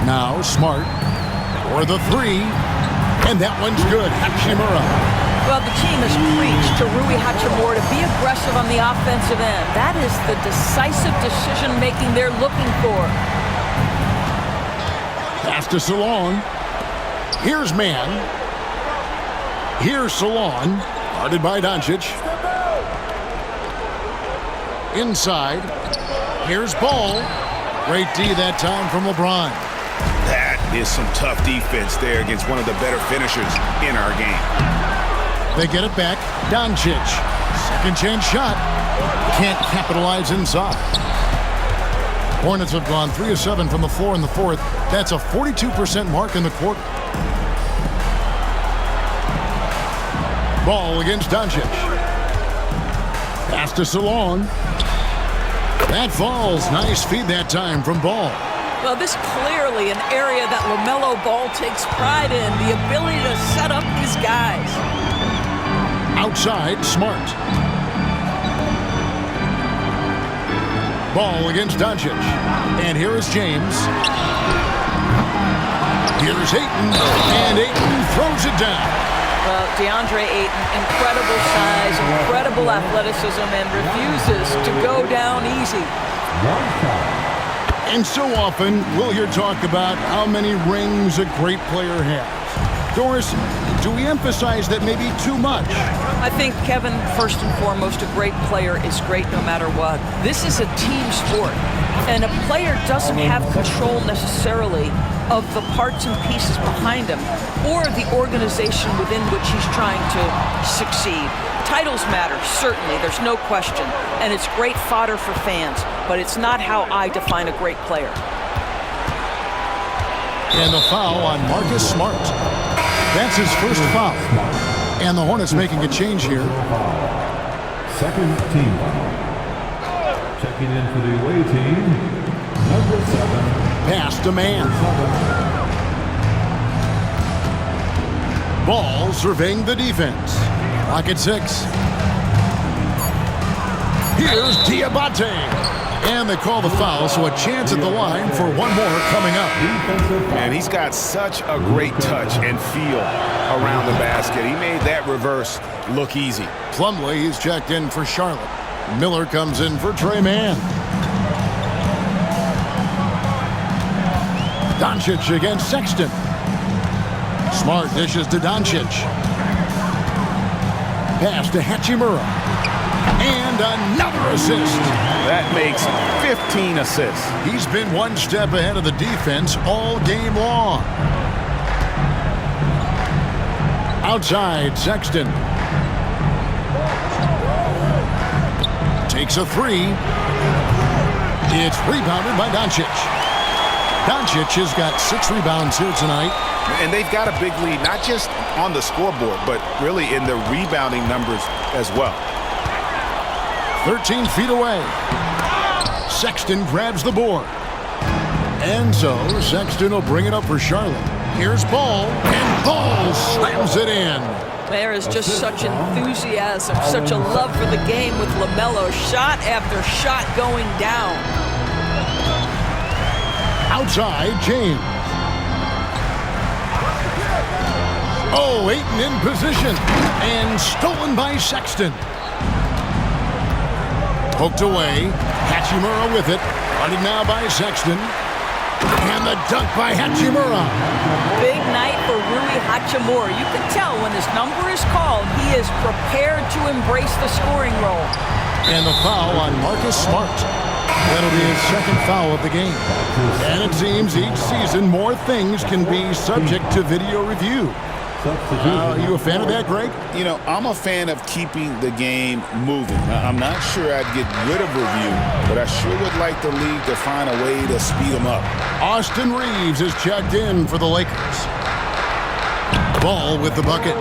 Now Smart for the three. And that one's good. Hachimura. Well, the team has preached to Rui Hachimura to be aggressive on the offensive end. That is the decisive decision-making they're looking for. Pass to Salon. Here's Mann. Here's Salon. Guarded by Doncic. Inside. Here's Ball. Great D that time from LeBron. That is some tough defense there against one of the better finishers in our game. They get it back. Doncic. Second chance shot. Can't capitalize inside. Hornets have gone 3 of 7 from the floor in the fourth. That's a 42% mark in the quarter. Ball against Doncic. Pass to Salon. That falls. Nice feed that time from Ball. Well, this clearly an area that LaMelo Ball takes pride in, the ability to set up his guys. Outside, Smart. Ball against Doncic. And here is James. Here's Ayton. And Ayton throws it down. Well, DeAndre Ayton, incredible size, incredible athleticism, and refuses to go down easy. And so often, we'll hear talk about how many rings a great player has. Doris, do we emphasize that maybe too much? I think, Kevin, first and foremost, a great player is great no matter what. This is a team sport, and a player doesn't have control necessarily of the parts and pieces behind him or the organization within which he's trying to succeed. Titles matter, certainly, there's no question, and it's great fodder for fans, but it's not how I define a great player. And the foul on Marcus Smart. That's his first foul. And the Hornets making a change here. Second team foul. Checking in for the away team, number 7. Pass to Mann. Ball surveying the defense. Clock at 6. Here's Diabate. And they call the foul, so a chance at the line for one more coming up. And he's got such a great touch and feel around the basket. He made that reverse look easy. Plumlee is checked in for Charlotte. Miller comes in for Trey Mann. Doncic against Sexton. Smart dishes to Doncic. Pass to Hachimura. And another assist. That makes 15 assists. He's been one step ahead of the defense all game long. Outside, Sexton. Takes a three. It's rebounded by Doncic. Doncic has got 6 rebounds here tonight. And they've got a big lead, not just on the scoreboard, but really in the rebounding numbers as well. 13 feet away. Sexton grabs the board. And so Sexton will bring it up for Charlotte. Here's Ball, and Ball slams it in. There is just such enthusiasm, such a love for the game with LaMelo. Shot after shot going down. Outside, James. Oh, Ayton in position. And stolen by Sexton. Poked away. Hachimura with it. Running now by Sexton. And the dunk by Hachimura. Big night for Rui Hachimura. You can tell when his number is called, he is prepared to embrace the scoring role. And the foul on Marcus Smart. That'll be his second foul of the game. And it seems each season more things can be subject to video review. Are you a fan of that, Greg? You know, I'm a fan of keeping the game moving. I'm not sure I'd get rid of review, but I sure would like the league to find a way to speed them up. Austin Reeves is checked in for the Lakers. Ball with the bucket.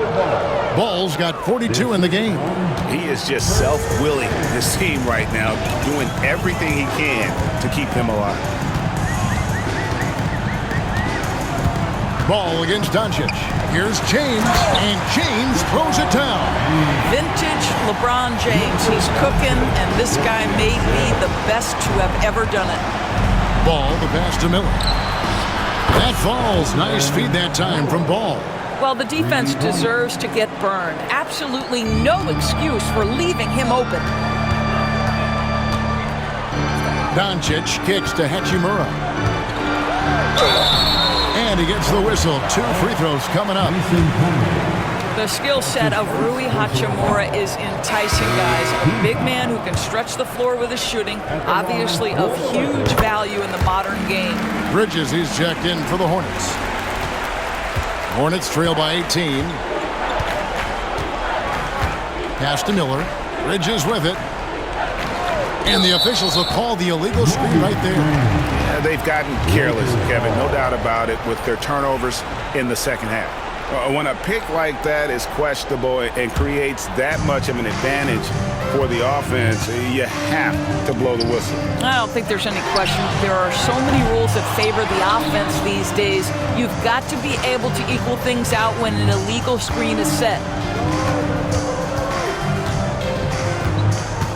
Ball's got 42 in the game. He is just self-willing, this team right now, doing everything he can to keep them alive. Ball against Doncic. Here's James, and James throws it down. Vintage LeBron James. He's cooking, and this guy may be the best to have ever done it. Ball, the pass to Miller. That falls. Nice feed that time from Ball. Well, the defense deserves to get burned. Absolutely no excuse for leaving him open. Doncic kicks to Hachimura. And he gets the whistle. 2 free throws coming up. The skill set of Rui Hachimura is enticing, guys. A big man who can stretch the floor with his shooting, obviously of huge value in the modern game. Bridges, he's checked in for the Hornets. Hornets trail by 18. Pass to Miller. Bridges with it. And the officials will call the illegal screen right there. Yeah, they've gotten careless, Kevin, no doubt about it, with their turnovers in the second half. When a pick like that is questionable and creates that much of an advantage for the offense, you have to blow the whistle. I don't think there's any question. There are so many rules that favor the offense these days. You've got to be able to equal things out when an illegal screen is set.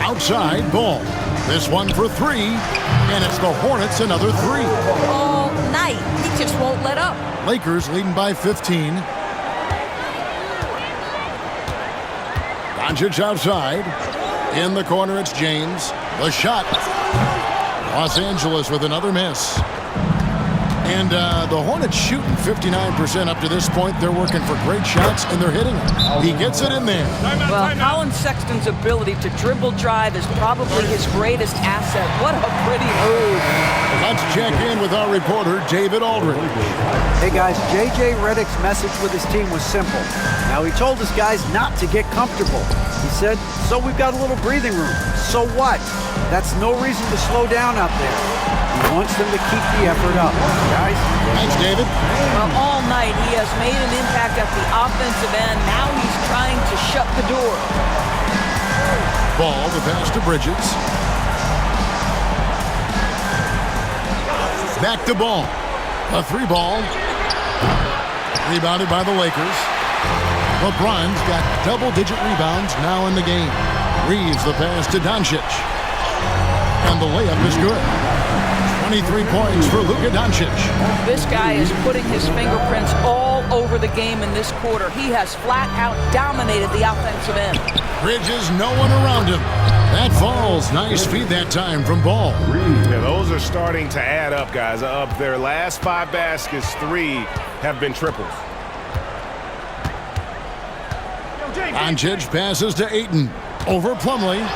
Outside, Ball. This one for 3, and it's the Hornets another 3. All night. He just won't let up. Lakers leading by 15. Doncic outside. In the corner, it's James. The shot. Los Angeles with another miss. And the Hornets shooting 59% up to this point. They're working for great shots, and they're hitting them. He gets it in there. Well, Colin Sexton's ability to dribble drive is probably his greatest asset. What a pretty move. Let's check in with our reporter, David Aldridge. Hey guys, J.J. Redick's message with his team was simple. Now he told his guys not to get comfortable. He said, so we've got a little breathing room. So what? That's no reason to slow down out there. He wants them to keep the effort up. Guys? Thanks, David. Well, all night he has made an impact at the offensive end. Now he's trying to shut the door. Ball, the pass to Bridges. Back to Ball. A 3-ball. Rebounded by the Lakers. LeBron's got double-digit rebounds now in the game. Reeves the pass to Doncic. And the layup is good. 23 points for Luka Doncic. This guy is putting his fingerprints all over the game in this quarter. He has flat out dominated the offensive end. Bridges, no one around him. That falls. Nice feed that time from Ball. Yeah, those are starting to add up, guys. Of their last 5 baskets, 3 have been triples. Doncic passes to Ayton. Over Plumlee.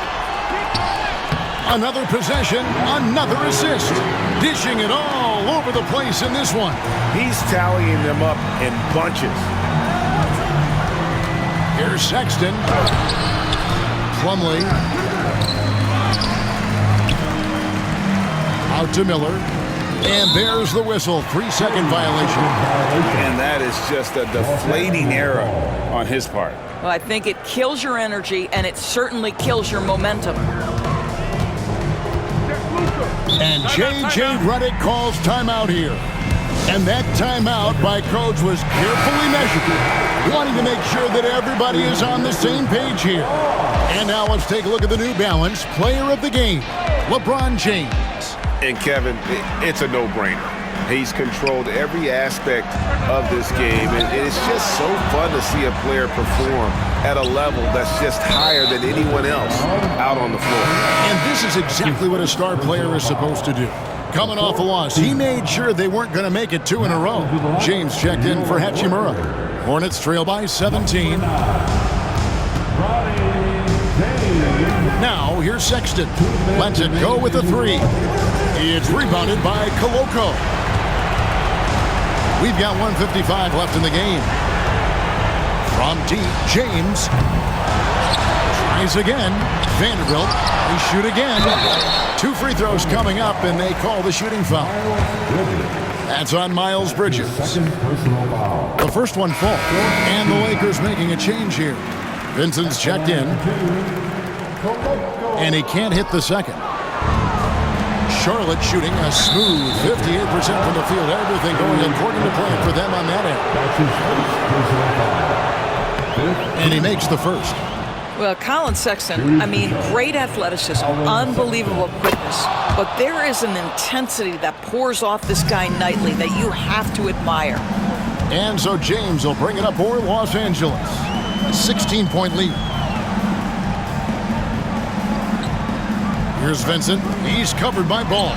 Another possession, another assist. Dishing it all over the place in this one. He's tallying them up in bunches. Here's Sexton. Plumlee. Out to Miller. And there's the whistle. 3-second violation. And that is just a deflating error on his part. Well, I think it kills your energy, and it certainly kills your momentum. And J.J. Redick calls timeout here. And that timeout by Coach was carefully measured, wanting to make sure that everybody is on the same page here. And now let's take a look at the New Balance player of the game, LeBron James. And Kevin, it's a no-brainer. He's controlled every aspect of this game, and it's just so fun to see a player perform at a level that's just higher than anyone else out on the floor. And this is exactly what a star player is supposed to do. Coming off a loss, he made sure they weren't going to make it 2 in a row. James checked in for Hachimura. Hornets trail by 17. Now, here's Sexton. Lets it go with a 3. It's rebounded by Koloko. We've got 1:55 left in the game. From deep, James tries again. Vanderbilt, they shoot again. 2 free throws coming up, and they call the shooting foul. That's on Miles Bridges. The first one falls, and the Lakers making a change here. Vincent's checked in, and he can't hit the second. Charlotte shooting a smooth 58% from the field. Everything going according to plan for them on that end. And he makes the first. Well, Colin Sexton, I mean, great athleticism, unbelievable quickness, but there is an intensity that pours off this guy nightly that you have to admire. And so James will bring it up for Los Angeles. A 16-point lead. Here's Vincent. He's covered by Ball.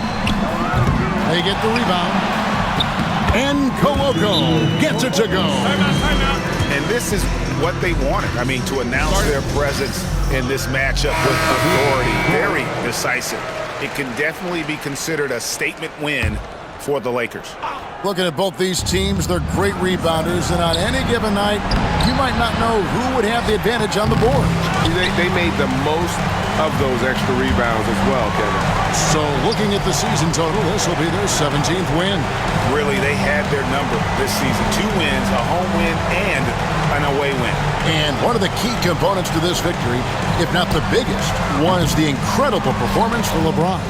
They get the rebound. And Koloko gets it to go. And this is what they wanted. I mean, to announce their presence in this matchup with authority. Very decisive. It can definitely be considered a statement win for the Lakers. Looking at both these teams, they're great rebounders, and on any given night, you might not know who would have the advantage on the board. They made the most of those extra rebounds as well, Kevin. So looking at the season total, this will be their 17th win. Really, they had their number this season. 2 wins, a home win, and an away win. And one of the key components to this victory, if not the biggest, was the incredible performance from LeBron.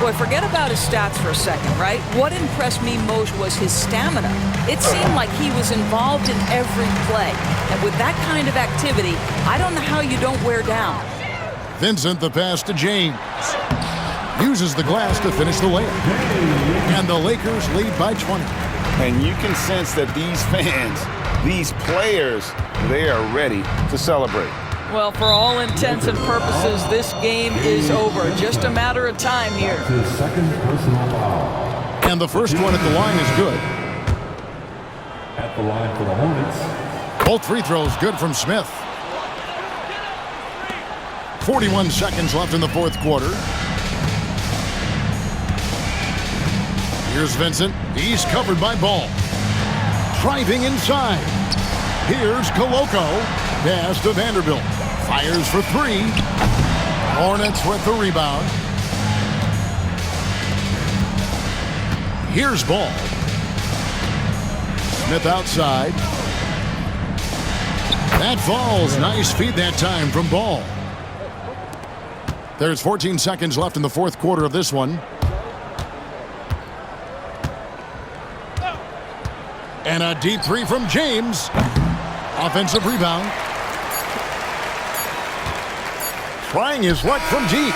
Boy, forget about his stats for a second, right? What impressed me most was his stamina. It seemed like he was involved in every play. And with that kind of activity, I don't know how you don't wear down. Vincent, the pass to James. Uses the glass to finish the layup. And the Lakers lead by 20. And you can sense that these fans, these players, they are ready to celebrate. Well, for all intents and purposes, this game is over. Just a matter of time here. And the first one at the line is good. At the line for the Hornets. Both free throws good from Smith. 41 seconds left in the fourth quarter. Here's Vincent. He's covered by Ball. Driving inside. Here's Koloko. Pass to Vanderbilt. Fires for 3. Hornets with the rebound. Here's Ball. Smith outside. That falls. Nice feed that time from Ball. There's 14 seconds left in the fourth quarter of this one. And a deep 3 from James. Offensive rebound. Trying his luck from deep.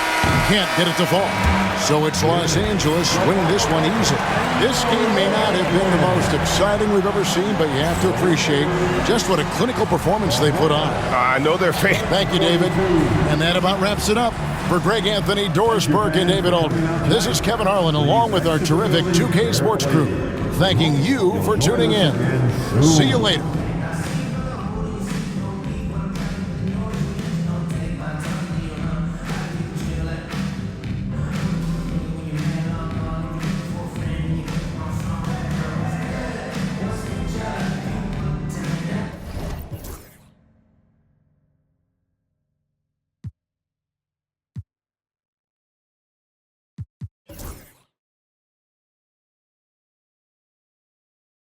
Can't get it to fall. So it's Los Angeles winning this one easy. This game may not have been the most exciting we've ever seen, but you have to appreciate just what a clinical performance they put on. I know they're fans. Thank you, David. And that about wraps it up. For Greg Anthony, Doris Burke, and David Aldridge, this is Kevin Harlan along with our terrific 2K Sports crew, thanking you for tuning in. See you later.